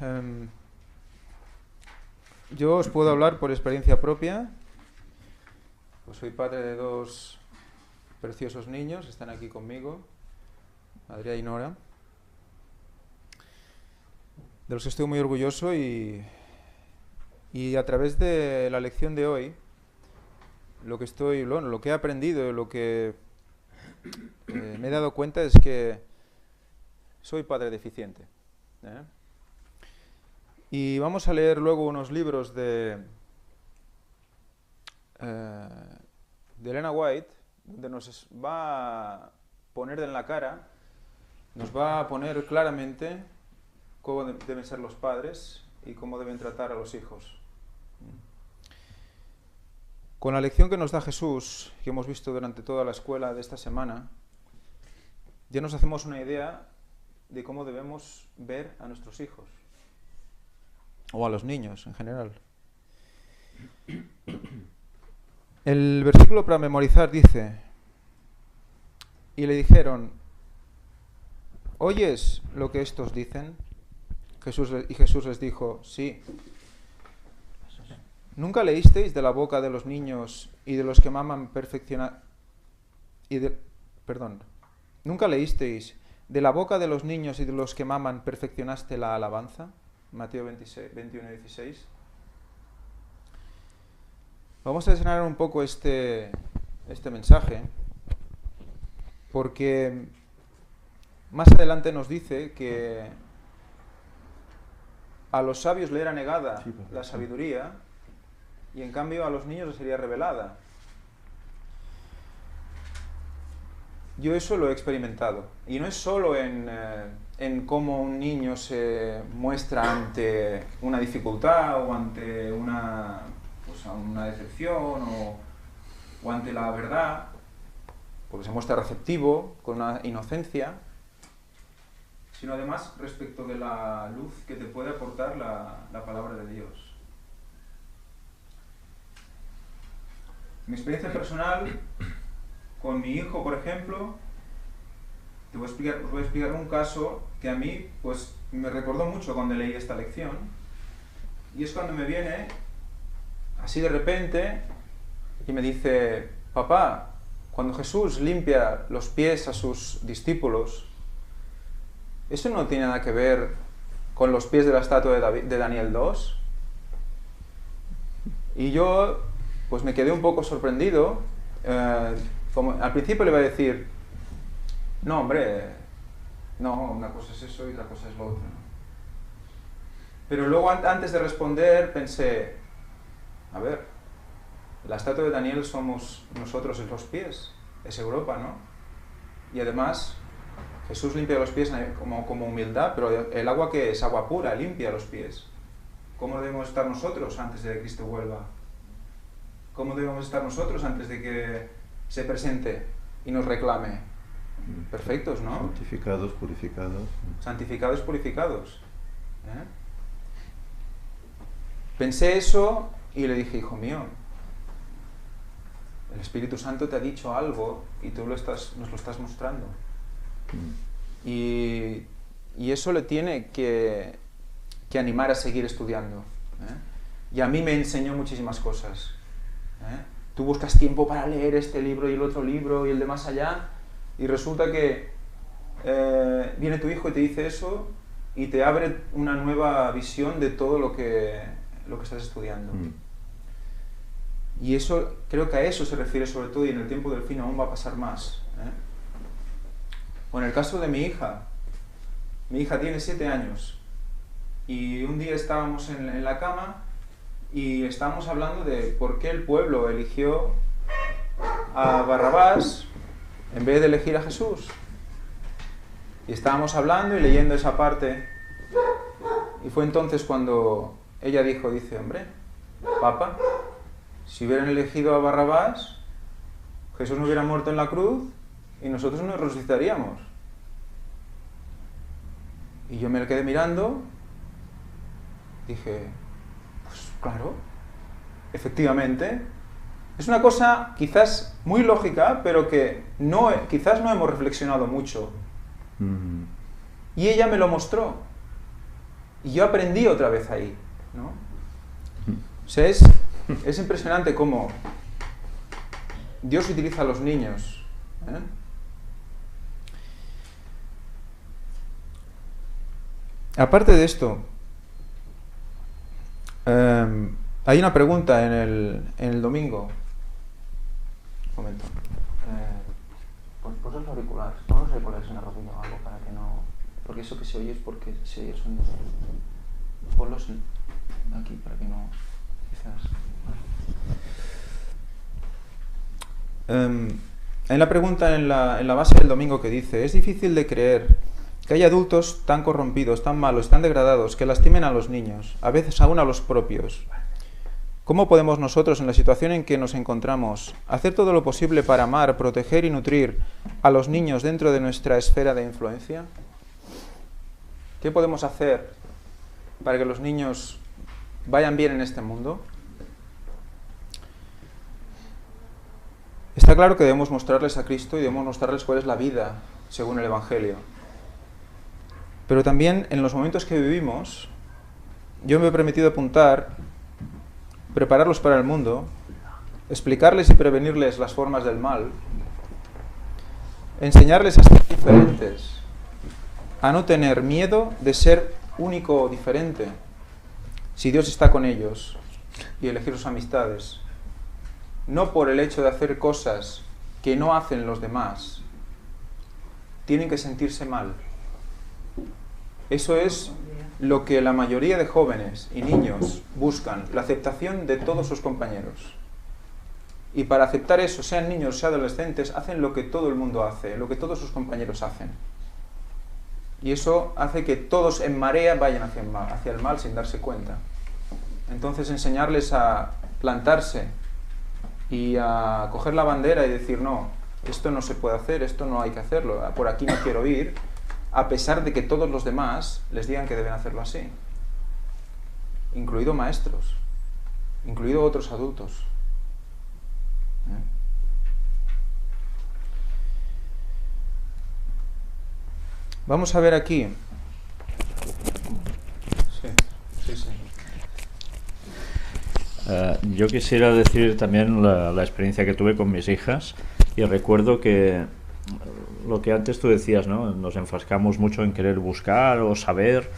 Em, yo os puedo hablar por experiencia propia. Pues soy padre de dos preciosos niños, están aquí conmigo, Adrián y Nora, de los que estoy muy orgulloso y a través de la lección de hoy, lo que he aprendido, lo que me he dado cuenta es que soy padre deficiente. Y vamos a leer luego unos libros de Elena White, donde nos va a poner en la cara, nos va a poner claramente cómo deben ser los padres y cómo deben tratar a los hijos. Con la lección que nos da Jesús, que hemos visto durante toda la escuela de esta semana, ya nos hacemos una idea de cómo debemos ver a nuestros hijos, o a los niños en general. El versículo para memorizar dice: y le dijeron, ¿oyes lo que estos dicen? Y Jesús les dijo, sí. ¿Nunca leísteis de la boca de los niños y de los que maman ¿Nunca leísteis de la boca de los niños y de los que maman perfeccionaste la alabanza? Mateo 21:16. Vamos a desgranar un poco este mensaje, porque más adelante nos dice que a los sabios le era negada la sabiduría y en cambio a los niños les sería revelada. Yo eso lo he experimentado, y no es solo en cómo un niño se muestra ante una dificultad o ante una decepción o ante la verdad, porque se muestra receptivo, con una inocencia, sino además respecto de la luz que te puede aportar la palabra de Dios. Mi experiencia personal con mi hijo, por ejemplo, os voy a explicar un caso que a mí pues me recordó mucho cuando leí esta lección, y es cuando me viene así de repente y me dice: papá, cuando Jesús limpia los pies a sus discípulos, ¿eso no tiene nada que ver con los pies de la estatua de Daniel 2? Y yo pues me quedé un poco sorprendido. Como al principio le iba a decir, no hombre, no, una cosa es eso y otra cosa es lo otro, ¿no? Pero luego antes de responder pensé, a ver, la estatua de Daniel somos nosotros en los pies, es Europa, ¿no? Y además Jesús limpia los pies como humildad, pero el agua que es agua pura, limpia los pies. ¿Cómo debemos estar nosotros antes de que Cristo vuelva? ¿Cómo debemos estar nosotros antes de que se presente y nos reclame? Perfectos, ¿no? Santificados, purificados. Santificados, purificados. Pensé eso y le dije, hijo mío, el Espíritu Santo te ha dicho algo y tú nos lo estás mostrando. Y eso le tiene que animar a seguir estudiando. Y a mí me enseñó muchísimas cosas. Tú buscas tiempo para leer este libro y el otro libro y el de más allá, y resulta que viene tu hijo y te dice eso y te abre una nueva visión de todo lo que estás estudiando. Y eso, creo que a eso se refiere sobre todo, y en el tiempo del fin aún va a pasar más. O en el caso de mi hija tiene 7 años, y un día estábamos en la cama y estábamos hablando de por qué el pueblo eligió a Barrabás en vez de elegir a Jesús. Y estábamos hablando y leyendo esa parte, y fue entonces cuando ella dice, hombre, papá, si hubieran elegido a Barrabás, Jesús no hubiera muerto en la cruz y nosotros nos resucitaríamos. Y yo me le quedé mirando, dije, pues claro, efectivamente. Es una cosa quizás muy lógica, pero que quizás no hemos reflexionado mucho. Y ella me lo mostró. Y yo aprendí otra vez ahí, ¿no? O sea, es impresionante cómo Dios utiliza a los niños, ¿eh? Aparte de esto, hay una pregunta en el domingo. Un momento. Pon los auriculares. Pon los auriculares en la rodilla o algo para que no... Porque eso que se oye es porque se oye el sonido. Ponlos aquí para que no... Quizás... Hay una pregunta en la base del domingo que dice: es difícil de creer que hay adultos tan corrompidos, tan malos, tan degradados, que lastimen a los niños, a veces aún a los propios. ¿Cómo podemos nosotros, en la situación en que nos encontramos, hacer todo lo posible para amar, proteger y nutrir a los niños dentro de nuestra esfera de influencia? ¿Qué podemos hacer para que los niños vayan bien en este mundo? Está claro que debemos mostrarles a Cristo y debemos mostrarles cuál es la vida según el Evangelio. Pero también en los momentos que vivimos, yo me he permitido apuntar, prepararlos para el mundo, explicarles y prevenirles las formas del mal, enseñarles a ser diferentes, a no tener miedo de ser único o diferente, si Dios está con ellos, y elegir sus amistades. No por el hecho de hacer cosas que no hacen los demás, tienen que sentirse mal. Eso es lo que la mayoría de jóvenes y niños buscan, la aceptación de todos sus compañeros. Y para aceptar eso, sean niños, sean adolescentes, hacen lo que todo el mundo hace, lo que todos sus compañeros hacen. Y eso hace que todos en marea vayan hacia el mal sin darse cuenta. Entonces enseñarles a plantarse y a coger la bandera y decir: no, esto no se puede hacer, esto no hay que hacerlo, por aquí no quiero ir, a pesar de que todos los demás les digan que deben hacerlo así, incluido maestros, incluido otros adultos. Vamos a ver aquí. Sí. Yo quisiera decir también la experiencia que tuve con mis hijas, y recuerdo que lo que antes tú decías, ¿no? Nos enfrascamos mucho en querer buscar o saber,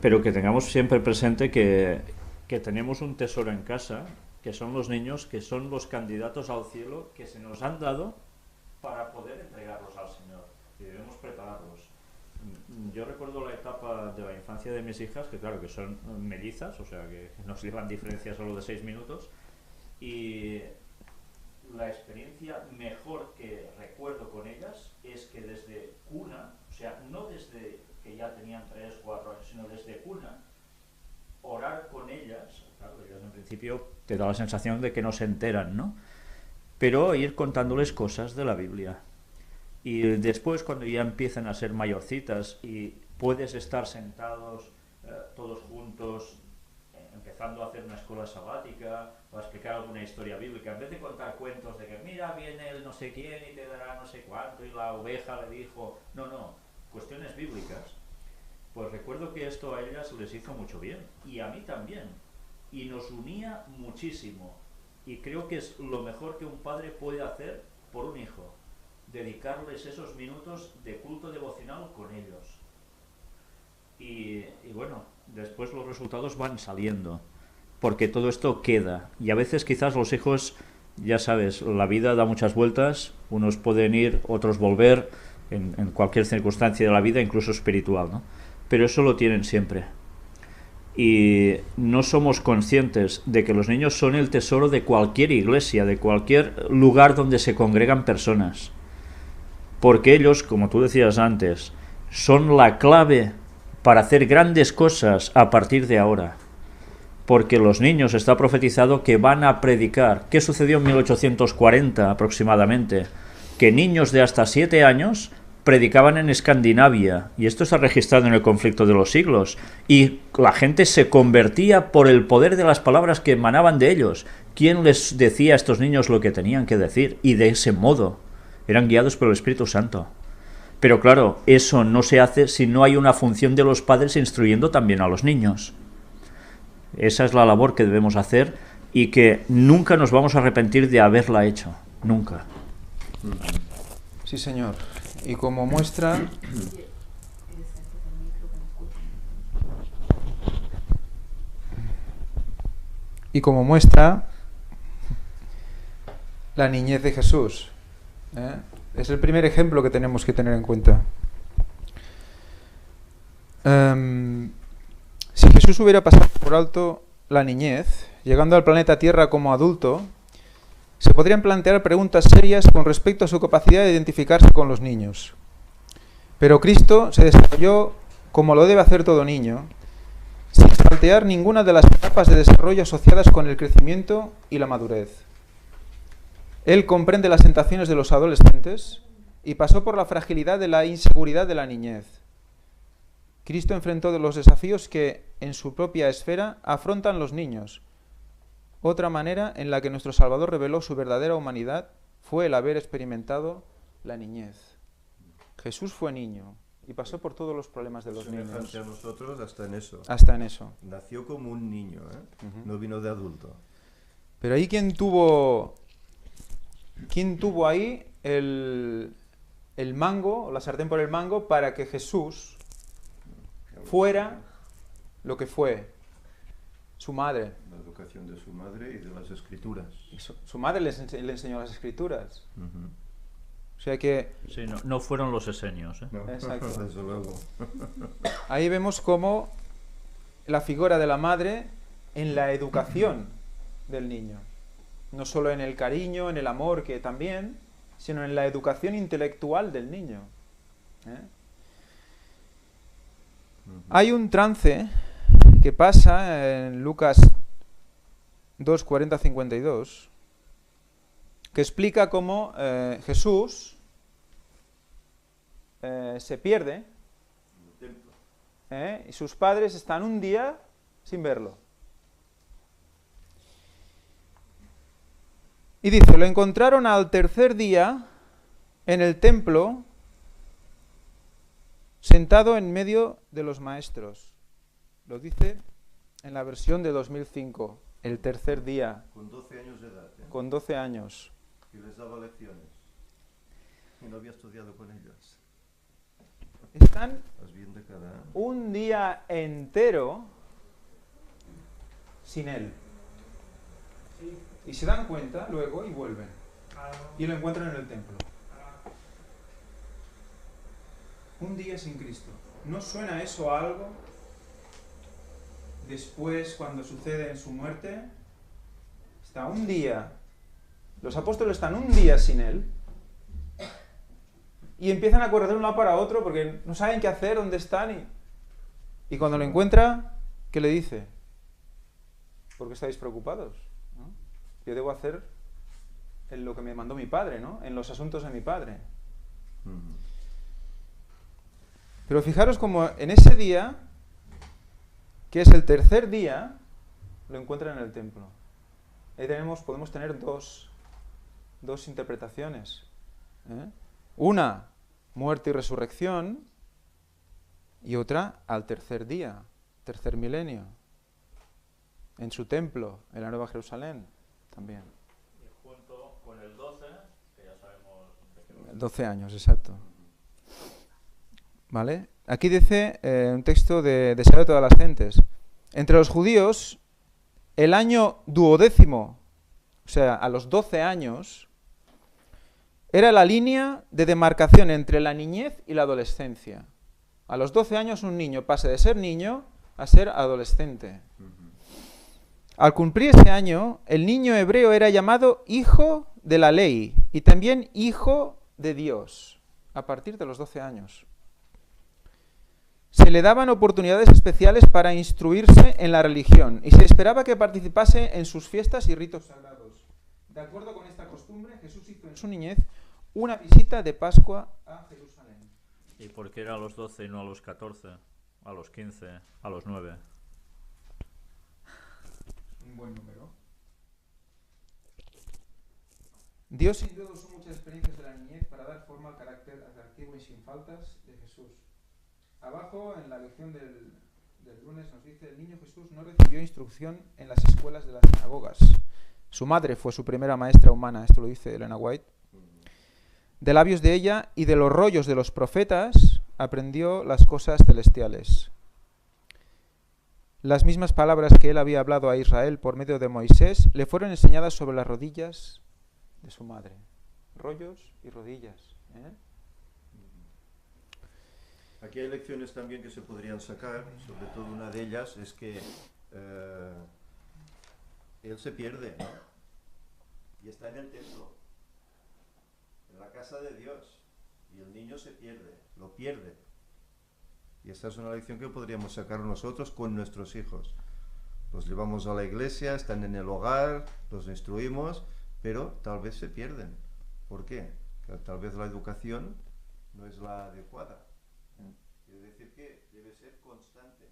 pero que tengamos siempre presente que tenemos un tesoro en casa, que son los niños, que son los candidatos al cielo que se nos han dado para poder entregarlos al Señor, y debemos prepararlos. Yo recuerdo la etapa de la infancia de mis hijas, que claro que son mellizas, o sea que nos llevan diferencia solo de 6 minutos, y la experiencia mejor que recuerdo con ellas es que desde cuna, o sea, no desde que ya tenían 3, 4 años, sino desde cuna, orar con ellas, claro, ellas en principio te da la sensación de que no se enteran, ¿no? Pero ir contándoles cosas de la Biblia. Y después, cuando ya empiezan a ser mayorcitas y puedes estar sentados todos juntos, empezando a hacer una escuela sabática o a explicar alguna historia bíblica, en vez de contar cuentos de que mira, viene el no sé quién y te dará no sé cuánto y la oveja le dijo, no, cuestiones bíblicas, pues recuerdo que esto a ellas les hizo mucho bien, y a mí también, y nos unía muchísimo, y creo que es lo mejor que un padre puede hacer por un hijo, dedicarles esos minutos de culto devocional con ellos. Y bueno, después los resultados van saliendo, porque todo esto queda, y a veces quizás los hijos, ya sabes, la vida da muchas vueltas, unos pueden ir, otros volver, en cualquier circunstancia de la vida, incluso espiritual, ¿no? Pero eso lo tienen siempre. Y no somos conscientes de que los niños son el tesoro de cualquier iglesia, de cualquier lugar donde se congregan personas. Porque ellos, como tú decías antes, son la clave para hacer grandes cosas a partir de ahora. Porque los niños, está profetizado que van a predicar. ¿Qué sucedió en 1840 aproximadamente? Que niños de hasta 7 años predicaban en Escandinavia, y esto está registrado en el conflicto de los siglos, y la gente se convertía por el poder de las palabras que emanaban de ellos. ¿Quién les decía a estos niños lo que tenían que decir? Y de ese modo eran guiados por el Espíritu Santo. Pero claro, eso no se hace si no hay una función de los padres instruyendo también a los niños. Esa es la labor que debemos hacer y que nunca nos vamos a arrepentir de haberla hecho. Nunca. Sí, Señor. Y como muestra... Y como muestra la niñez de Jesús. Es el primer ejemplo que tenemos que tener en cuenta. Si Jesús hubiera pasado por alto la niñez, llegando al planeta Tierra como adulto, se podrían plantear preguntas serias con respecto a su capacidad de identificarse con los niños. Pero Cristo se desarrolló como lo debe hacer todo niño, sin saltear ninguna de las etapas de desarrollo asociadas con el crecimiento y la madurez. Él comprende las tentaciones de los adolescentes y pasó por la fragilidad de la inseguridad de la niñez. Cristo enfrentó los desafíos que, en su propia esfera, afrontan los niños. Otra manera en la que nuestro Salvador reveló su verdadera humanidad fue el haber experimentado la niñez. Jesús fue niño y pasó por todos los problemas de los niños. Semejante a nosotros hasta en eso. Hasta en eso. Nació como un niño, no vino de adulto. Pero ahí ¿quién tuvo ahí el mango, la sartén por el mango, para que Jesús fuera lo que fue? Su madre. La educación de su madre y de las escrituras. Y su madre le enseñó las escrituras. O sea que... Sí, no fueron los esenios. No, Exacto. desde luego. Ahí vemos cómo la figura de la madre en la educación del niño. No solo en el cariño, en el amor, que también, sino en la educación intelectual del niño. Hay un trance que pasa en Lucas 2, 40, 52, que explica cómo Jesús se pierde y sus padres están un día sin verlo. Y dice, lo encontraron al tercer día en el templo, sentado en medio de los maestros. Lo dice en la versión de 2005, el tercer día. Con 12 años de edad. Con 12 años. Y les daba lecciones. Y no había estudiado con ellos. Están Bien de cara. un día entero sin él. Y se dan cuenta luego y vuelven. Y lo encuentran en el templo. Un día sin Cristo. ¿No suena eso a algo? Después, cuando sucede en su muerte, está un día. Los apóstoles están un día sin él. Y empiezan a correr de un lado para otro porque no saben qué hacer, dónde están. Y cuando lo encuentra, ¿qué le dice? ¿Por qué estáis preocupados? ¿No? Yo debo hacer en lo que me mandó mi padre, ¿no? En los asuntos de mi padre. Pero fijaros como en ese día, que es el tercer día, lo encuentran en el templo. Ahí podemos tener dos interpretaciones. Una, muerte y resurrección, y otra, al tercer día, tercer milenio, en su templo, en la Nueva Jerusalén, también. Y junto con el 12, que ya sabemos... 12 años, exacto. ¿Vale? Aquí dice un texto de Deseo de todas las gentes. Entre los judíos, el año duodécimo, o sea, a los 12 años, era la línea de demarcación entre la niñez y la adolescencia. A los 12 años un niño pasa de ser niño a ser adolescente. Al cumplir ese año, el niño hebreo era llamado hijo de la ley y también hijo de Dios, a partir de los 12 años. Se le daban oportunidades especiales para instruirse en la religión y se esperaba que participase en sus fiestas y ritos sagrados. De acuerdo con esta costumbre, Jesús hizo en su niñez una visita de Pascua a Jerusalén. ¿Y por qué era a los 12 y no a los 14, a los 15, a los 9? Un buen número. Dios sin duda usó muchas experiencias de la niñez para dar forma al carácter atractivo y sin faltas de Jesús. Abajo, en la lección del lunes, nos dice: el niño Jesús no recibió instrucción en las escuelas de las sinagogas. Su madre fue su primera maestra humana, esto lo dice Elena White. De labios de ella y de los rollos de los profetas aprendió las cosas celestiales. Las mismas palabras que él había hablado a Israel por medio de Moisés le fueron enseñadas sobre las rodillas de su madre. Rollos y rodillas. Aquí hay lecciones también que se podrían sacar, sobre todo una de ellas es que él se pierde, ¿no? Y está en el templo, en la casa de Dios, y el niño se pierde, lo pierde. Y esta es una lección que podríamos sacar nosotros con nuestros hijos. Los llevamos a la iglesia, están en el hogar, los instruimos, pero tal vez se pierden. ¿Por qué? Que tal vez la educación no es la adecuada. Quiere decir que debe ser constante.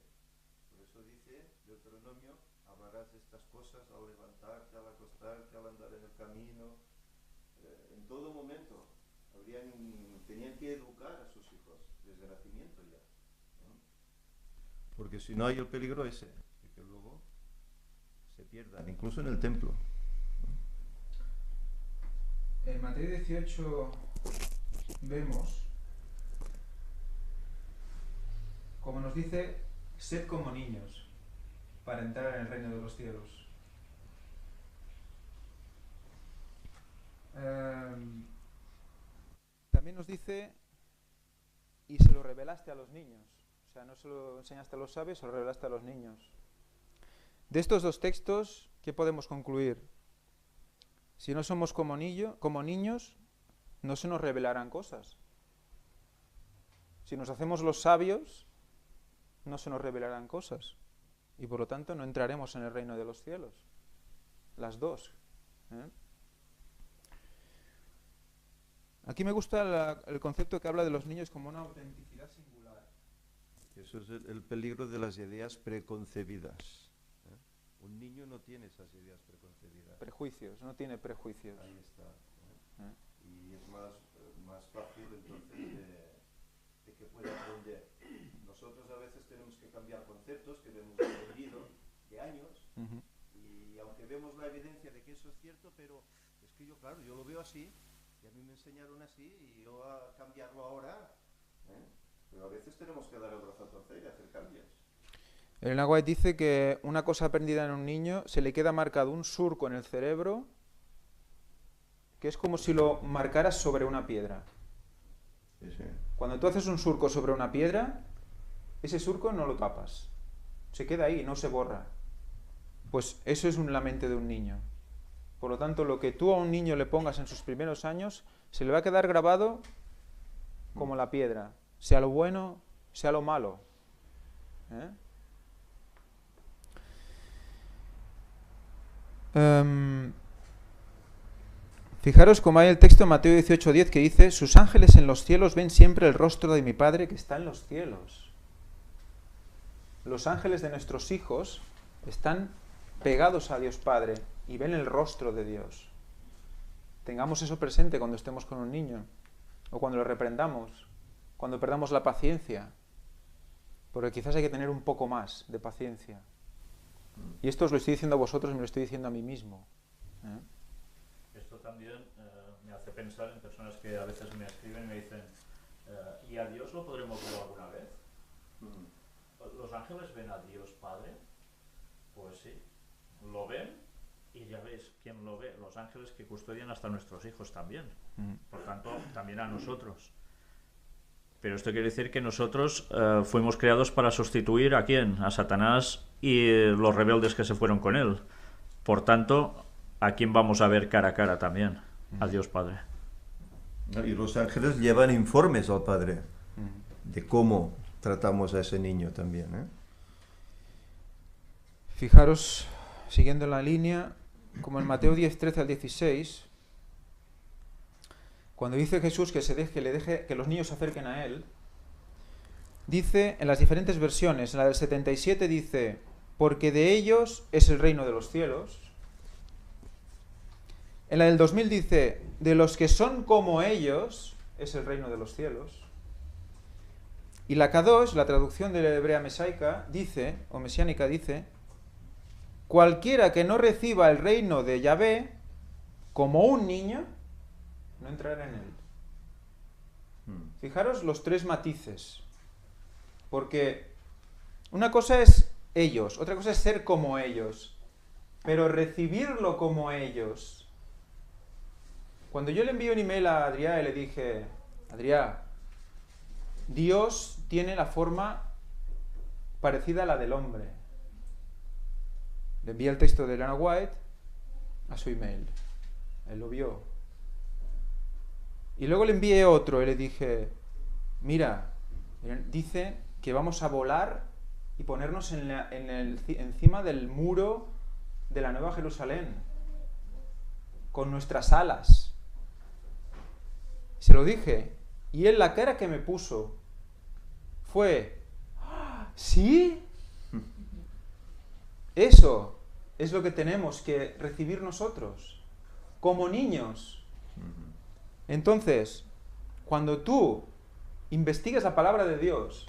Por eso dice Deuteronomio: hablarás de estas cosas al levantarte, al acostarte, al andar en el camino. En todo momento tenían que educar a sus hijos desde nacimiento ya, ¿no? Porque si no hay el peligro ese, de que luego se pierdan, incluso en el templo. En Mateo 18 vemos, como nos dice, sed como niños para entrar en el reino de los cielos. También nos dice: y se lo revelaste a los niños. O sea, no se lo enseñaste a los sabios, se lo revelaste a los niños. De estos dos textos, ¿qué podemos concluir? Si no somos como niños, no se nos revelarán cosas. Si nos hacemos los sabios, no se nos revelarán cosas. Y por lo tanto no entraremos en el reino de los cielos. Las dos. Aquí me gusta el concepto que habla de los niños como una autenticidad singular. Eso es el peligro de las ideas preconcebidas. Un niño no tiene esas ideas preconcebidas. Prejuicios, no tiene prejuicios. Ahí está. Y es más fácil entonces de que pueda aprender. Nosotros a veces tenemos que cambiar conceptos que hemos aprendido de años, y aunque vemos la evidencia de que eso es cierto, pero es que yo lo veo así, y a mí me enseñaron así, y yo a cambiarlo ahora, pero a veces tenemos que dar el brazo a torcer y hacer cambios. Elena White dice que una cosa aprendida en un niño se le queda marcado un surco en el cerebro que es como si lo marcaras sobre una piedra. Sí, sí. Cuando tú haces un surco sobre una piedra, ese surco no lo tapas. Se queda ahí, no se borra. Pues eso es la mente de un niño. Por lo tanto, lo que tú a un niño le pongas en sus primeros años, se le va a quedar grabado como la piedra. Sea lo bueno, sea lo malo. Fijaros cómo hay el texto en Mateo 18:10 que dice: sus ángeles en los cielos ven siempre el rostro de mi Padre que está en los cielos. Los ángeles de nuestros hijos están pegados a Dios Padre y ven el rostro de Dios. Tengamos eso presente cuando estemos con un niño, o cuando lo reprendamos, cuando perdamos la paciencia, porque quizás hay que tener un poco más de paciencia. Y esto os lo estoy diciendo a vosotros y me lo estoy diciendo a mí mismo. Esto también me hace pensar en personas que a veces me escriben y me dicen: ¿y a Dios lo podremos ver alguna vez? ¿Los ángeles ven a Dios Padre? Pues sí, lo ven, y ya veis quién lo ve: los ángeles que custodian hasta nuestros hijos también, por tanto también a nosotros. Pero esto quiere decir que nosotros fuimos creados para sustituir ¿a quién? A Satanás y los rebeldes que se fueron con él. Por tanto, ¿a quién vamos a ver cara a cara también? A Dios Padre. Y los ángeles llevan informes al Padre de cómo tratamos a ese niño también. Fijaros, siguiendo la línea, como en Mateo 10:13 al 16, cuando dice Jesús que que los niños se acerquen a Él, dice en las diferentes versiones, en la del 77 dice: porque de ellos es el reino de los cielos. En la del 2000 dice, de los que son como ellos, es el reino de los cielos. Y la Kadosh, la traducción de la hebrea mesaica, dice, o mesiánica dice, cualquiera que no reciba el reino de Yahvé como un niño, no entrará en él. Fijaros los tres matices. Porque una cosa es ellos, otra cosa es ser como ellos. Pero recibirlo como ellos. Cuando yo le envío un email a Adrià y le dije, Adrià, Dios tiene la forma parecida a la del hombre. Le envié el texto de Elena White a su email. Él lo vio. Y luego le envié otro y le dije, mira, dice que vamos a volar y ponernos encima del muro de la Nueva Jerusalén, con nuestras alas. Se lo dije, y él la cara que me puso fue, ¿sí? Eso es lo que tenemos que recibir nosotros, como niños. Entonces, cuando tú investigas la palabra de Dios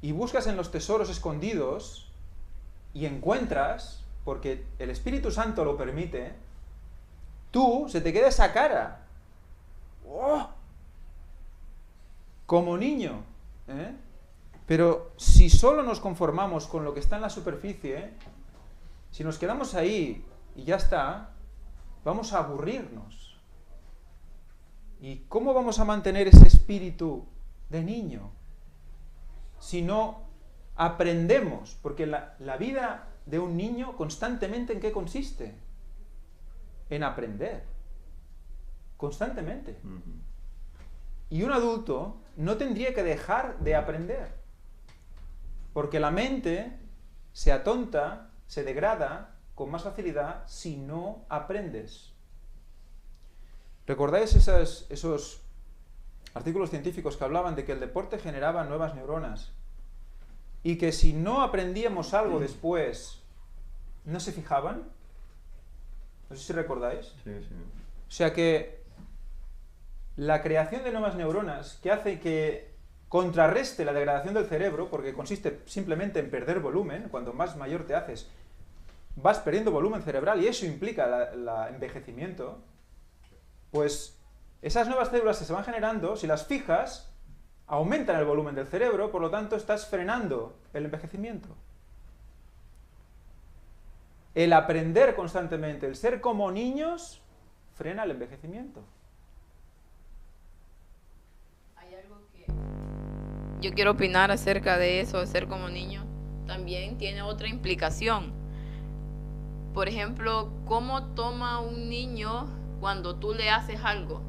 y buscas en los tesoros escondidos y encuentras, porque el Espíritu Santo lo permite, se te queda esa cara. ¡Oh! Como niño. Pero si solo nos conformamos con lo que está en la superficie, si nos quedamos ahí y ya está, vamos a aburrirnos. ¿Y cómo vamos a mantener ese espíritu de niño? Si no aprendemos, porque la vida de un niño constantemente, ¿en qué consiste? En aprender. Constantemente. Y un adulto no tendría que dejar de aprender. Porque la mente se atonta, se degrada con más facilidad si no aprendes. ¿Recordáis esos artículos científicos que hablaban de que el deporte generaba nuevas neuronas? Y que si no aprendíamos algo después, ¿no se fijaban? No sé si recordáis. Sí, sí. O sea que la creación de nuevas neuronas que hace que contrarreste la degradación del cerebro, porque consiste simplemente en perder volumen, cuanto más mayor te haces, vas perdiendo volumen cerebral y eso implica el envejecimiento, pues esas nuevas células que se van generando, si las fijas, aumentan el volumen del cerebro, por lo tanto estás frenando el envejecimiento. El aprender constantemente, el ser como niños, frena el envejecimiento. Hay algo que yo quiero opinar acerca de eso, de ser como niño. También tiene otra implicación. Por ejemplo, ¿cómo toma un niño cuando tú le haces algo?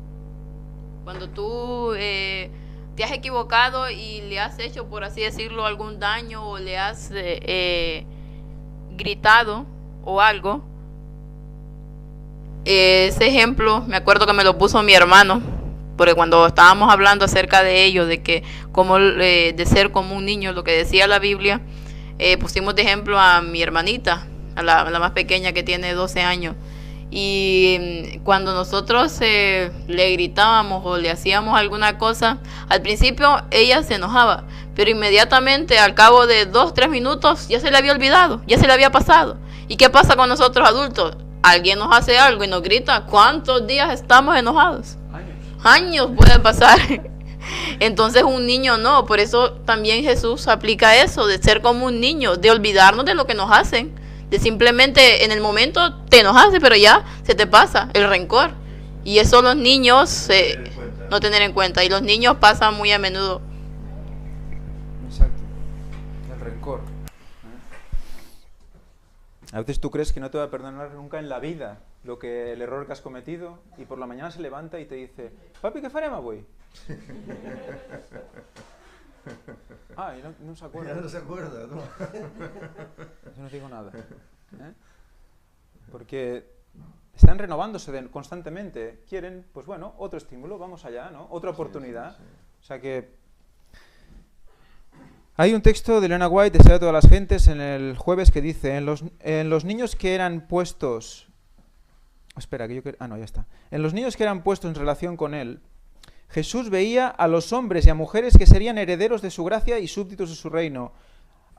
Cuando tú te has equivocado y le has hecho, por así decirlo, algún daño o le has gritado o algo. Ese ejemplo me acuerdo que me lo puso mi hermano, porque cuando estábamos hablando acerca de ello, de que como de ser como un niño, lo que decía la Biblia, pusimos de ejemplo a mi hermanita, a la más pequeña que tiene 12 años. Y cuando nosotros le gritábamos o le hacíamos alguna cosa, al principio ella se enojaba, pero inmediatamente al cabo de 2-3 minutos ya se le había olvidado, ya se le había pasado. ¿Y qué pasa con nosotros adultos? Alguien nos hace algo y nos grita, ¿cuántos días estamos enojados? Años pueden pasar. Entonces un niño no, por eso también Jesús aplica eso, de ser como un niño, de olvidarnos de lo que nos hacen. De simplemente en el momento te enojaste, pero ya se te pasa el rencor. Y eso los niños no tener en cuenta. Y los niños pasan muy a menudo. Exacto. El rencor. A veces tú crees que no te va a perdonar nunca en la vida el error que has cometido, y por la mañana se levanta y te dice, papi, ¿qué faremos hoy? Ah, y no se acuerda. Ya no se acuerda, ¿no? Yo no digo nada. Porque están renovándose constantemente. Quieren, pues bueno, otro estímulo, vamos allá, ¿no? Otra oportunidad. Sí. O sea que hay un texto de Elena White, Deseo a todas las gentes, en el jueves, que dice, en los niños que eran puestos Espera, que yo... no, ya está. En los niños que eran puestos en relación con él, Jesús veía a los hombres y a mujeres que serían herederos de su gracia y súbditos de su reino,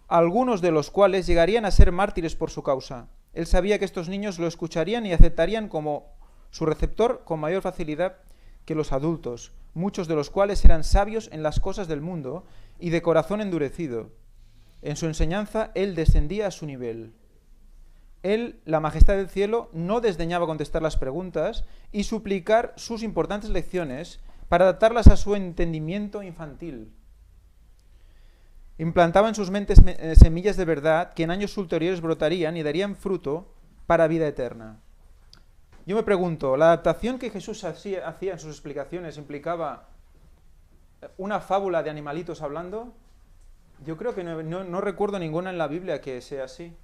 algunos de los cuales llegarían a ser mártires por su causa. Él sabía que estos niños lo escucharían y aceptarían como su receptor con mayor facilidad que los adultos, muchos de los cuales eran sabios en las cosas del mundo y de corazón endurecido. En su enseñanza, él descendía a su nivel. Él, la majestad del cielo, no desdeñaba contestar las preguntas y suplicar sus importantes lecciones para adaptarlas a su entendimiento infantil. Implantaba en sus mentes semillas de verdad que en años ulteriores brotarían y darían fruto para vida eterna. Yo me pregunto, ¿la adaptación que Jesús hacía en sus explicaciones implicaba una fábula de animalitos hablando? Yo creo que no recuerdo ninguna en la Biblia que sea así.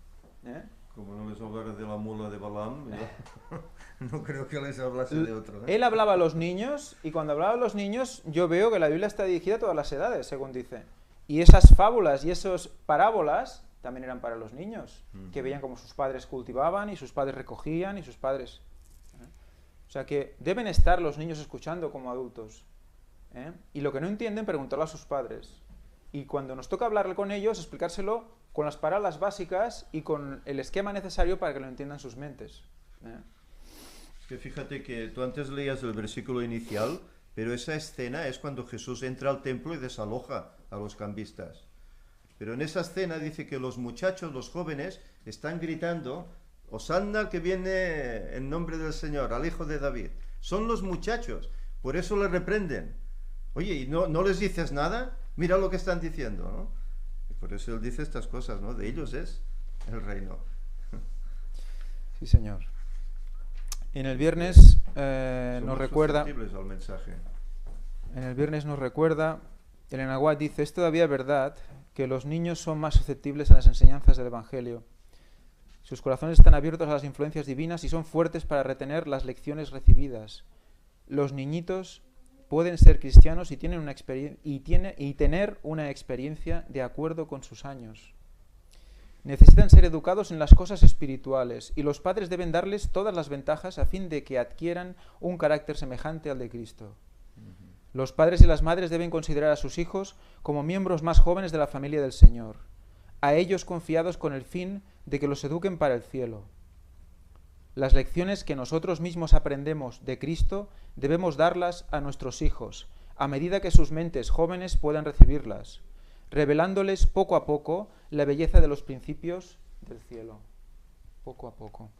Como no les hablara de la mula de Balaam, no creo que les hablase de otro. Él hablaba a los niños, y cuando hablaba a los niños, yo veo que la Biblia está dirigida a todas las edades, según dice. Y esas fábulas y esas parábolas también eran para los niños, que veían cómo sus padres cultivaban y sus padres recogían y sus padres... O sea que deben estar los niños escuchando como adultos. Y lo que no entienden, preguntarlo a sus padres. Y cuando nos toca hablar con ellos, explicárselo con las palabras básicas y con el esquema necesario para que lo entiendan sus mentes. Es que fíjate que tú antes leías el versículo inicial, pero esa escena es cuando Jesús entra al templo y desaloja a los cambistas. Pero en esa escena dice que los muchachos, los jóvenes, están gritando: Hosanna al que viene en nombre del Señor, al Hijo de David. Son los muchachos, por eso le reprenden. Oye, ¿y no les dices nada? Mira lo que están diciendo, ¿no? Y por eso él dice estas cosas, ¿no? De ellos es el reino. Sí, Señor. En el viernes nos recuerda... Al mensaje. En el viernes nos recuerda, Elena White dice: es todavía verdad que los niños son más susceptibles a las enseñanzas del Evangelio. Sus corazones están abiertos a las influencias divinas y son fuertes para retener las lecciones recibidas. Los niñitos pueden ser cristianos y tener una experiencia de acuerdo con sus años. Necesitan ser educados en las cosas espirituales y los padres deben darles todas las ventajas a fin de que adquieran un carácter semejante al de Cristo. Los padres y las madres deben considerar a sus hijos como miembros más jóvenes de la familia del Señor, a ellos confiados con el fin de que los eduquen para el cielo. Las lecciones que nosotros mismos aprendemos de Cristo debemos darlas a nuestros hijos, a medida que sus mentes jóvenes puedan recibirlas, revelándoles poco a poco la belleza de los principios del cielo. Poco a poco.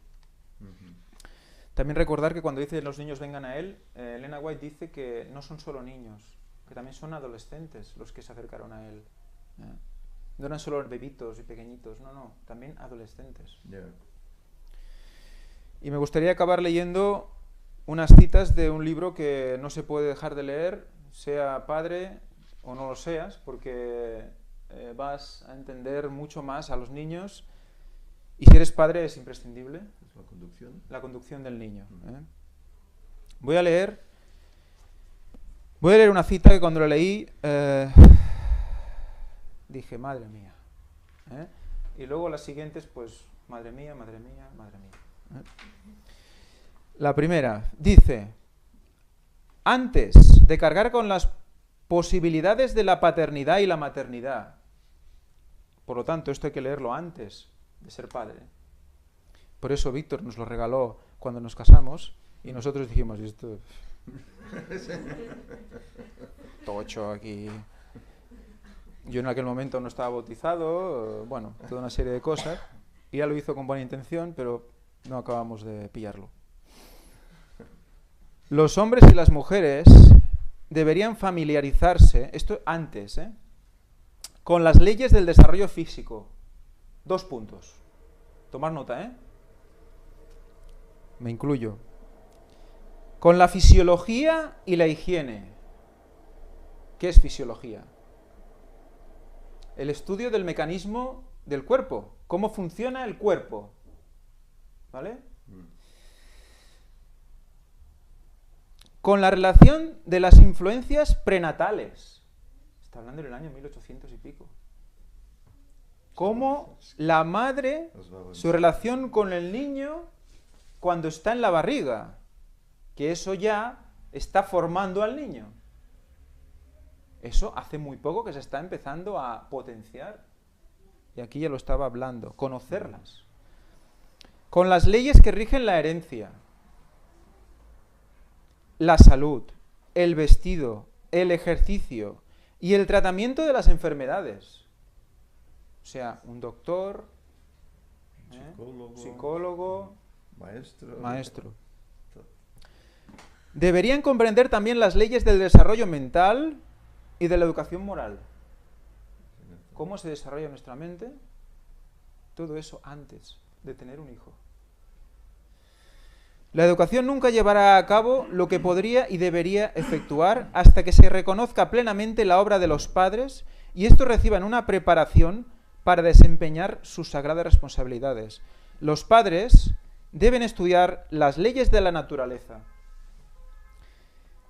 También recordar que cuando dice los niños vengan a él, Elena White dice que no son solo niños, que también son adolescentes los que se acercaron a él. No eran solo bebitos y pequeñitos, no, también adolescentes. Yeah. Y me gustaría acabar leyendo unas citas de un libro que no se puede dejar de leer, sea padre o no lo seas, porque vas a entender mucho más a los niños, y si eres padre es imprescindible. ¿Es la conducción? La conducción del niño. Voy a leer una cita que cuando la leí dije, madre mía. Y luego las siguientes, pues, madre mía, madre mía, madre mía. La primera dice: antes de cargar con las posibilidades de la paternidad y la maternidad, por lo tanto, esto hay que leerlo antes de ser padre. Por eso Víctor nos lo regaló cuando nos casamos y nosotros dijimos, esto tocho aquí. Yo en aquel momento no estaba bautizado, bueno, toda una serie de cosas, y ya lo hizo con buena intención, pero no acabamos de pillarlo. Los hombres y las mujeres deberían familiarizarse, esto antes, con las leyes del desarrollo físico. 2 puntos. Tomar nota, me incluyo. Con la fisiología y la higiene. ¿Qué es fisiología? El estudio del mecanismo del cuerpo. ¿Cómo funciona el cuerpo? ¿Vale? Con la relación de las influencias prenatales. Está hablando del año 1800 y pico. Cómo la madre, su relación con el niño, cuando está en la barriga, que eso ya está formando al niño. Eso hace muy poco que se está empezando a potenciar. Y aquí ya lo estaba hablando, conocerlas. Con las leyes que rigen la herencia, la salud, el vestido, el ejercicio y el tratamiento de las enfermedades. O sea, un doctor, psicólogo, maestro. Deberían comprender también las leyes del desarrollo mental y de la educación moral. ¿Cómo se desarrolla nuestra mente? Todo eso antes de tener un hijo. La educación nunca llevará a cabo lo que podría y debería efectuar hasta que se reconozca plenamente la obra de los padres y estos reciban una preparación para desempeñar sus sagradas responsabilidades. Los padres deben estudiar las leyes de la naturaleza.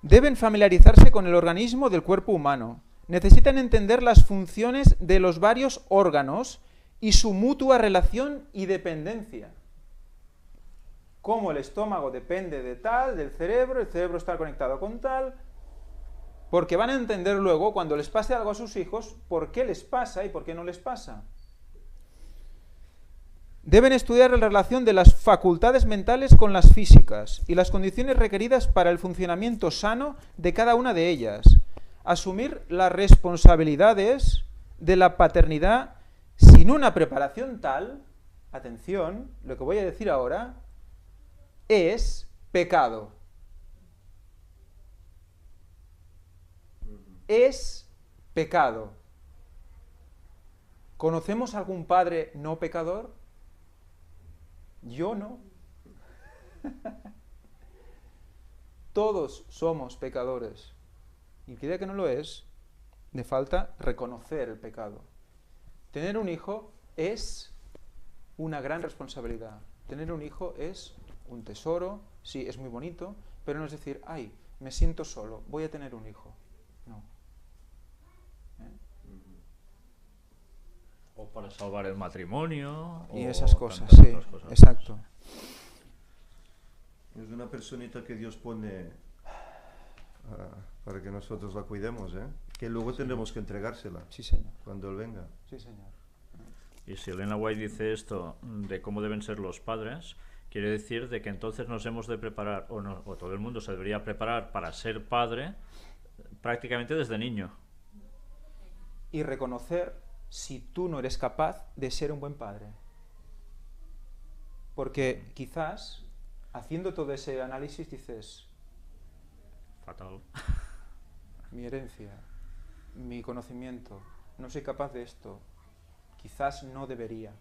Deben familiarizarse con el organismo del cuerpo humano. Necesitan entender las funciones de los varios órganos y su mutua relación y dependencia. Cómo el estómago depende de tal, del cerebro, el cerebro está conectado con tal, porque van a entender luego, cuando les pase algo a sus hijos, por qué les pasa y por qué no les pasa. Deben estudiar la relación de las facultades mentales con las físicas y las condiciones requeridas para el funcionamiento sano de cada una de ellas. Asumir las responsabilidades de la paternidad sin una preparación tal, atención, lo que voy a decir ahora, es pecado. Es pecado. ¿Conocemos algún padre no pecador? Yo no. Todos somos pecadores. Y el que diga que no lo es, le falta reconocer el pecado. Tener un hijo es una gran responsabilidad. Tener un hijo es un tesoro, sí, es muy bonito, pero no es decir, ay, me siento solo, voy a tener un hijo. No. O para salvar el matrimonio. Y o esas cosas, tantas sí, otras cosas. exacto. Es una personita que Dios pone para que nosotros la cuidemos, que luego tendremos que entregársela Sí, señor. cuando Él venga. Sí, señor. Y si Elena White dice esto de cómo deben ser los padres, quiere decir de que entonces nos hemos de preparar, o todo el mundo se debería preparar para ser padre prácticamente desde niño. Y reconocer si tú no eres capaz de ser un buen padre. Porque quizás, haciendo todo ese análisis, dices, Fatal. mi herencia, mi conocimiento, no soy capaz de esto, quizás no debería,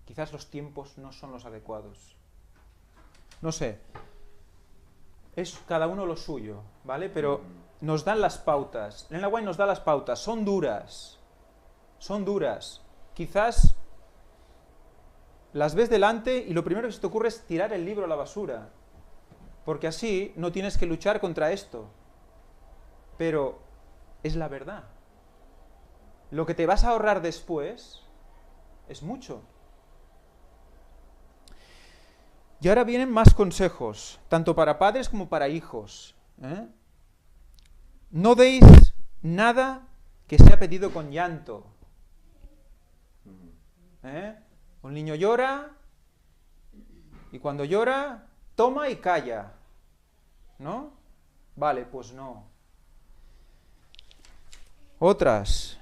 quizás los tiempos no son los adecuados. No sé, es cada uno lo suyo, ¿vale? Pero nos dan las pautas, Elena White nos da las pautas, son duras, quizás las ves delante y lo primero que se te ocurre es tirar el libro a la basura, porque así no tienes que luchar contra esto, pero es la verdad. Lo que te vas a ahorrar después es mucho. Y ahora vienen más consejos, tanto para padres como para hijos. No deis nada que sea pedido con llanto. Un niño llora y cuando llora, toma y calla. ¿No? Vale, pues no. Otras.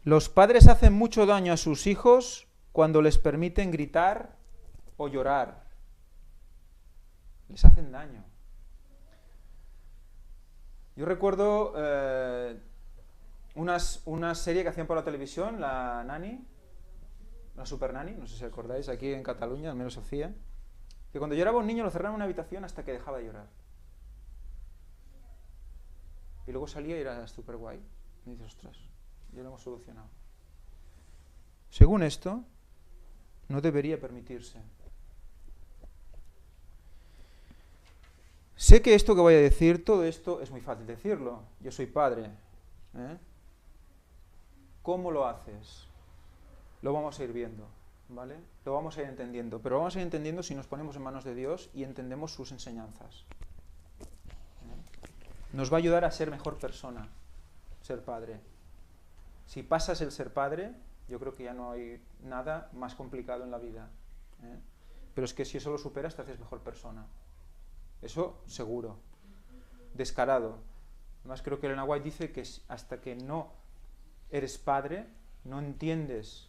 Los padres hacen mucho daño a sus hijos cuando les permiten gritar o llorar. Les hacen daño. Yo recuerdo una serie que hacían por la televisión, la Nani, la Super Nani, no sé si acordáis, aquí en Cataluña, al menos hacía, que cuando lloraba un niño lo cerraban en una habitación hasta que dejaba de llorar. Y luego salía y era súper guay. Y dices, ostras, ya lo hemos solucionado. Según esto, no debería permitirse. Sé que esto que voy a decir, todo esto es muy fácil decirlo. Yo soy padre. ¿Cómo lo haces? lo vamos a ir viendo, ¿vale? Lo vamos a ir entendiendo, pero lo vamos a ir entendiendo si nos ponemos en manos de Dios y entendemos sus enseñanzas. Nos va a ayudar a ser mejor persona, ser padre. Si pasas el ser padre, yo creo que ya no hay nada más complicado en la vida, ¿eh? Pero es que si eso lo superas, te haces mejor persona. Eso seguro. Descarado. Además creo que Elena White dice que hasta que no eres padre, no entiendes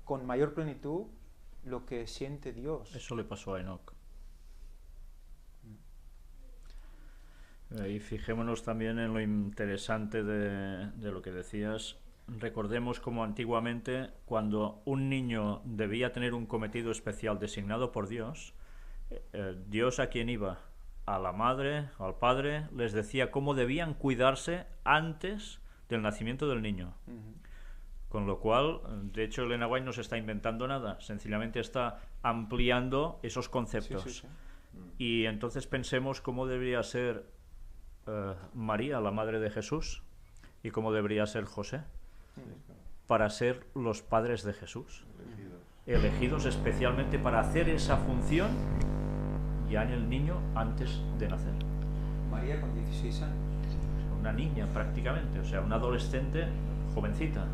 con mayor plenitud lo que siente Dios. Eso le pasó a Enoch. Y fijémonos también en lo interesante de lo que decías. Recordemos como antiguamente, cuando un niño debía tener un cometido especial designado por Dios, Dios a quien iba, a la madre, al padre, les decía cómo debían cuidarse antes del nacimiento del niño. Con lo cual, de hecho, Elena White no se está inventando nada, sencillamente está ampliando esos conceptos. Sí. Y entonces pensemos cómo debería ser María, la madre de Jesús, y cómo debería ser José, para ser los padres de Jesús, elegidos especialmente para hacer esa función ya en el niño antes de nacer. María con 16 años. Una niña prácticamente, o sea, una adolescente jovencita.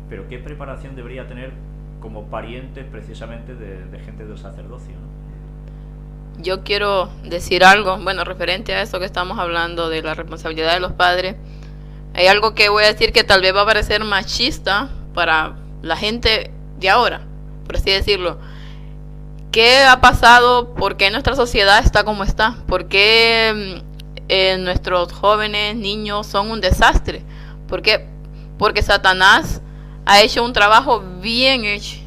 Pero qué preparación debería tener como pariente precisamente de gente del sacerdocio, ¿no? Yo quiero decir algo, bueno, referente a eso que estamos hablando de la responsabilidad de los padres. Hay algo que voy a decir que tal vez va a parecer machista para la gente de ahora, por así decirlo. ¿Qué ha pasado? ¿Por qué nuestra sociedad está como está? ¿Por qué nuestros jóvenes, niños son un desastre? ¿Por qué? Porque Satanás ha hecho un trabajo bien hecho,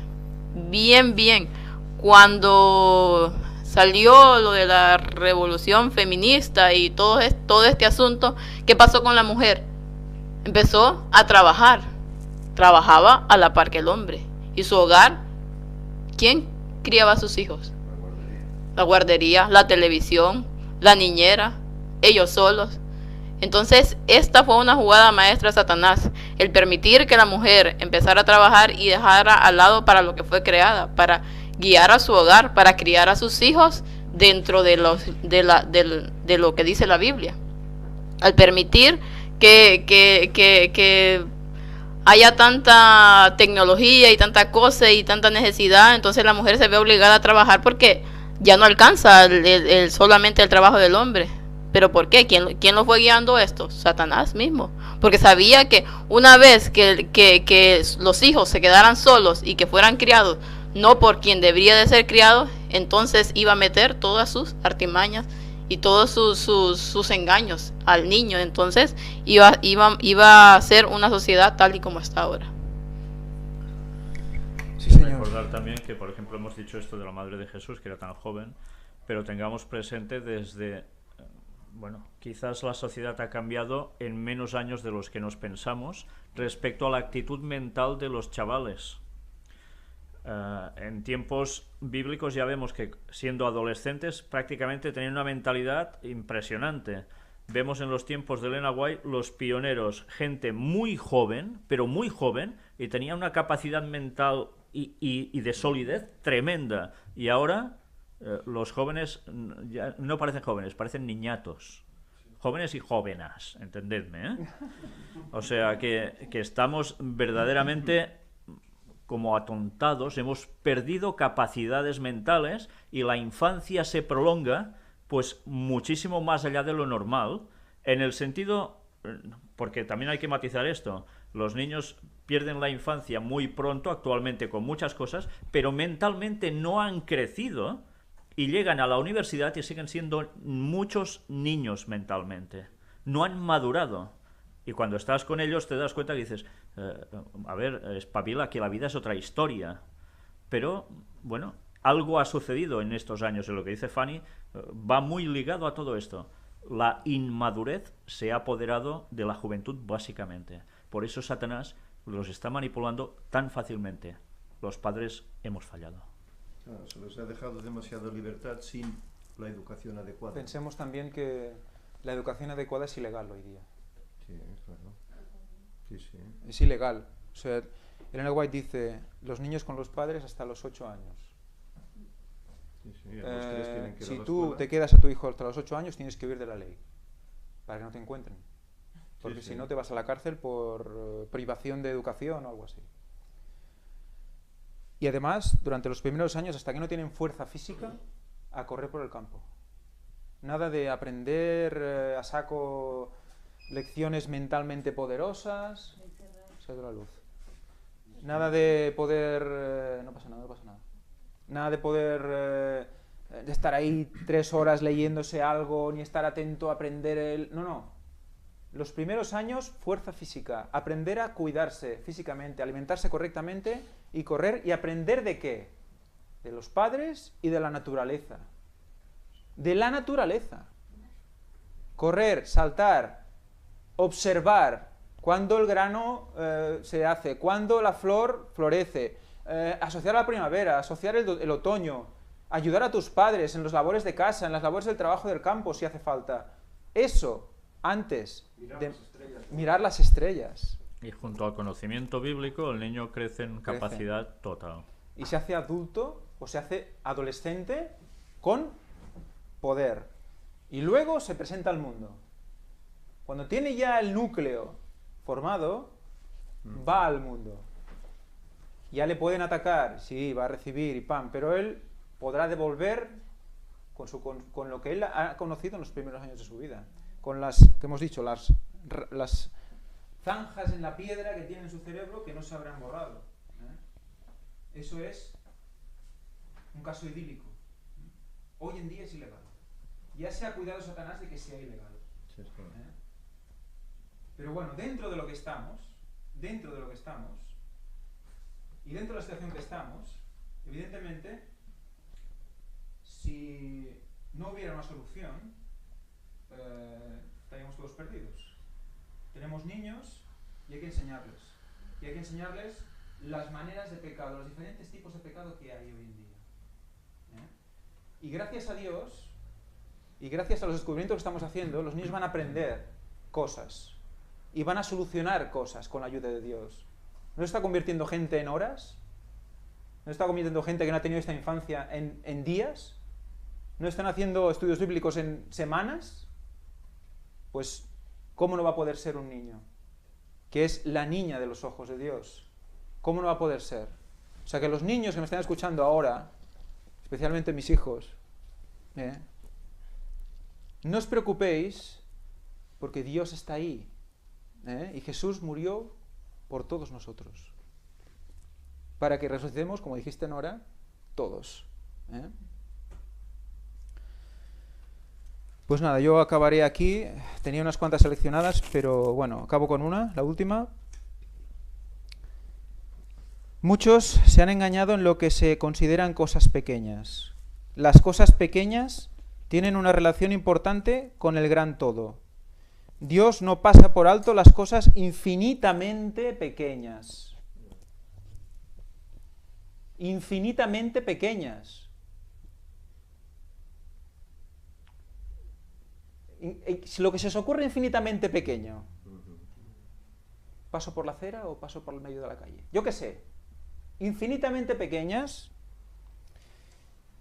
bien. Cuando salió lo de la revolución feminista y todo este asunto, ¿qué pasó con la mujer? Empezó a trabajar, trabajaba a la par que el hombre. ¿Y su hogar? ¿Quién criaba a sus hijos? La guardería, la televisión, la niñera, ellos solos. Entonces, esta fue una jugada maestra de Satanás, el permitir que la mujer empezara a trabajar y dejara al lado para lo que fue creada, para guiar a su hogar, para criar a sus hijos dentro de lo que dice la Biblia. Al permitir que haya tanta tecnología y tanta cosa y tanta necesidad, entonces la mujer se ve obligada a trabajar porque ya no alcanza solamente el trabajo del hombre. ¿Pero por qué? ¿Quién lo fue guiando esto? Satanás mismo. Porque sabía que una vez que los hijos se quedaran solos y que fueran criados no por quien debería de ser criado, entonces iba a meter todas sus artimañas y todos sus engaños al niño. Entonces iba a ser una sociedad tal y como está ahora. Sí, señor. Recordar también que, por ejemplo, hemos dicho esto de la madre de Jesús, que era tan joven, pero tengamos presente desde... Bueno, quizás la sociedad ha cambiado en menos años de los que nos pensamos respecto a la actitud mental de los chavales. En tiempos bíblicos ya vemos que siendo adolescentes prácticamente tenían una mentalidad impresionante. Vemos en los tiempos de Elena White los pioneros, gente muy joven, pero muy joven, y tenía una capacidad mental y de solidez tremenda. Y ahora los jóvenes ya no parecen jóvenes, parecen niñatos. Jóvenes y jóvenes, entendedme, ¿eh? O sea que estamos verdaderamente como atontados, hemos perdido capacidades mentales y la infancia se prolonga pues muchísimo más allá de lo normal, en el sentido, porque también hay que matizar esto, los niños pierden la infancia muy pronto actualmente con muchas cosas, pero mentalmente no han crecido y llegan a la universidad y siguen siendo muchos niños mentalmente, no han madurado. Y cuando estás con ellos te das cuenta que dices, a ver, espabila, que la vida es otra historia. Pero, bueno, algo ha sucedido en estos años, y lo que dice Fanny va muy ligado a todo esto. La inmadurez se ha apoderado de la juventud básicamente. Por eso Satanás los está manipulando tan fácilmente. Los padres hemos fallado. Claro, se les ha dejado demasiada libertad sin la educación adecuada. Pensemos también que la educación adecuada es ilegal hoy día. Sí, claro. Sí. Es ilegal. O sea, Elena White dice, los niños con los padres hasta los 8 años. Sí, sí, los 3 tienen que ir a Si la tú escuela. te quedas a tu hijo hasta los 8 años, tienes que huir de la ley, para que no te encuentren. Porque Sí, si sí. no te vas a la cárcel por privación de educación o algo así. Y además, durante los primeros años, hasta que no tienen fuerza física, a correr por el campo. Nada de aprender a saco lecciones mentalmente poderosas. Se ha ido la luz. Nada de poder... no pasa nada, no pasa nada. Nada de poder de estar ahí 3 horas leyéndose algo, ni estar atento a aprender el... No, no. Los primeros años, fuerza física. Aprender a cuidarse físicamente, alimentarse correctamente y correr. ¿Y aprender de qué? De los padres y de la naturaleza. De la naturaleza. Correr, saltar, observar cuándo el grano se hace, cuándo la flor florece, asociar la primavera, asociar el otoño, ayudar a tus padres en las labores de casa, en las labores del trabajo del campo si hace falta. Eso, antes de mirar las estrellas. Y junto al conocimiento bíblico, el niño crece en capacidad total. Y se hace adulto o se hace adolescente con poder. Y luego se presenta al mundo. Cuando tiene ya el núcleo formado, va al mundo. Ya le pueden atacar, sí, va a recibir y pam, pero él podrá devolver con lo que él ha conocido en los primeros años de su vida. Con las, que hemos dicho, las zanjas en la piedra que tiene en su cerebro que no se habrán borrado. Eso es un caso idílico. Hoy en día es ilegal. Ya se ha cuidado Satanás de que sea ilegal. Sí, sí. Pero bueno, dentro de lo que estamos, y dentro de la situación que estamos, evidentemente, si no hubiera una solución, estaríamos todos perdidos. Tenemos niños y hay que enseñarles. Y hay que enseñarles las maneras de pecado, los diferentes tipos de pecado que hay hoy en día. Y gracias a Dios, y gracias a los descubrimientos que estamos haciendo, los niños van a aprender cosas. Y van a solucionar cosas con la ayuda de Dios. ¿No está convirtiendo gente en horas? ¿No está convirtiendo gente que no ha tenido esta infancia en días? ¿No están haciendo estudios bíblicos en semanas? Pues, ¿cómo no va a poder ser un niño? Que es la niña de los ojos de Dios. ¿Cómo no va a poder ser? O sea, que los niños que me están escuchando ahora, especialmente mis hijos, no os preocupéis porque Dios está ahí. Y Jesús murió por todos nosotros. Para que resucitemos, como dijiste Nora, todos. Pues nada, yo acabaré aquí. Tenía unas cuantas seleccionadas, pero bueno, acabo con una, la última. Muchos se han engañado en lo que se consideran cosas pequeñas. Las cosas pequeñas tienen una relación importante con el gran todo. Dios no pasa por alto las cosas infinitamente pequeñas. Infinitamente pequeñas. Lo que se os ocurre infinitamente pequeño. ¿Paso por la acera o paso por el medio de la calle? Yo qué sé. Infinitamente pequeñas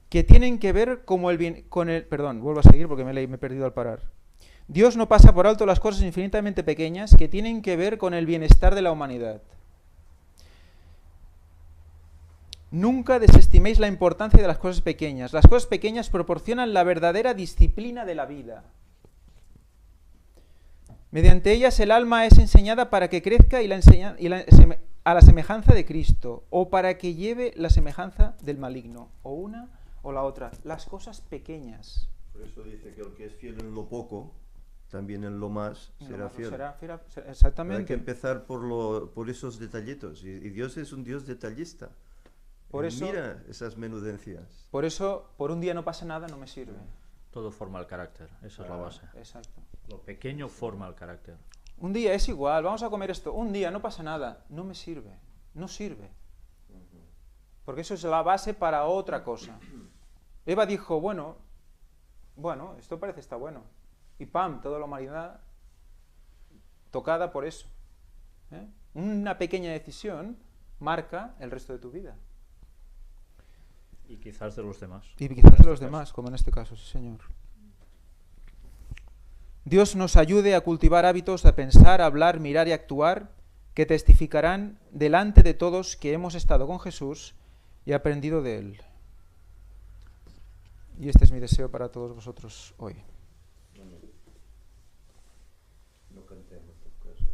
que tienen que ver como el bien, con el... Perdón, vuelvo a seguir porque me he perdido al parar. Dios no pasa por alto las cosas infinitamente pequeñas que tienen que ver con el bienestar de la humanidad. Nunca desestiméis la importancia de las cosas pequeñas. Las cosas pequeñas proporcionan la verdadera disciplina de la vida. Mediante ellas el alma es enseñada para que crezca a la semejanza de Cristo, o para que lleve la semejanza del maligno, o una o la otra. Las cosas pequeñas. Por eso dice que el que es fiel en lo poco, también en lo más será fiel. Exactamente. Hay que empezar por esos detallitos. Y Dios es un Dios detallista. Por eso, mira esas menudencias. Por eso, por un día no pasa nada, no me sirve. Todo forma el carácter, esa es la base. Exacto. Lo pequeño forma el carácter. Un día es igual, vamos a comer esto. Un día no pasa nada, no me sirve. No sirve. Porque eso es la base para otra cosa. Eva dijo, bueno, esto parece estar bueno. Y pam, toda la humanidad tocada por eso. Una pequeña decisión marca el resto de tu vida. Y quizás de los demás. Y quizás de los demás, como en este caso, sí, Señor. Dios nos ayude a cultivar hábitos de pensar, hablar, mirar y actuar que testificarán delante de todos que hemos estado con Jesús y aprendido de Él. Y este es mi deseo para todos vosotros hoy. No cantemos, pues.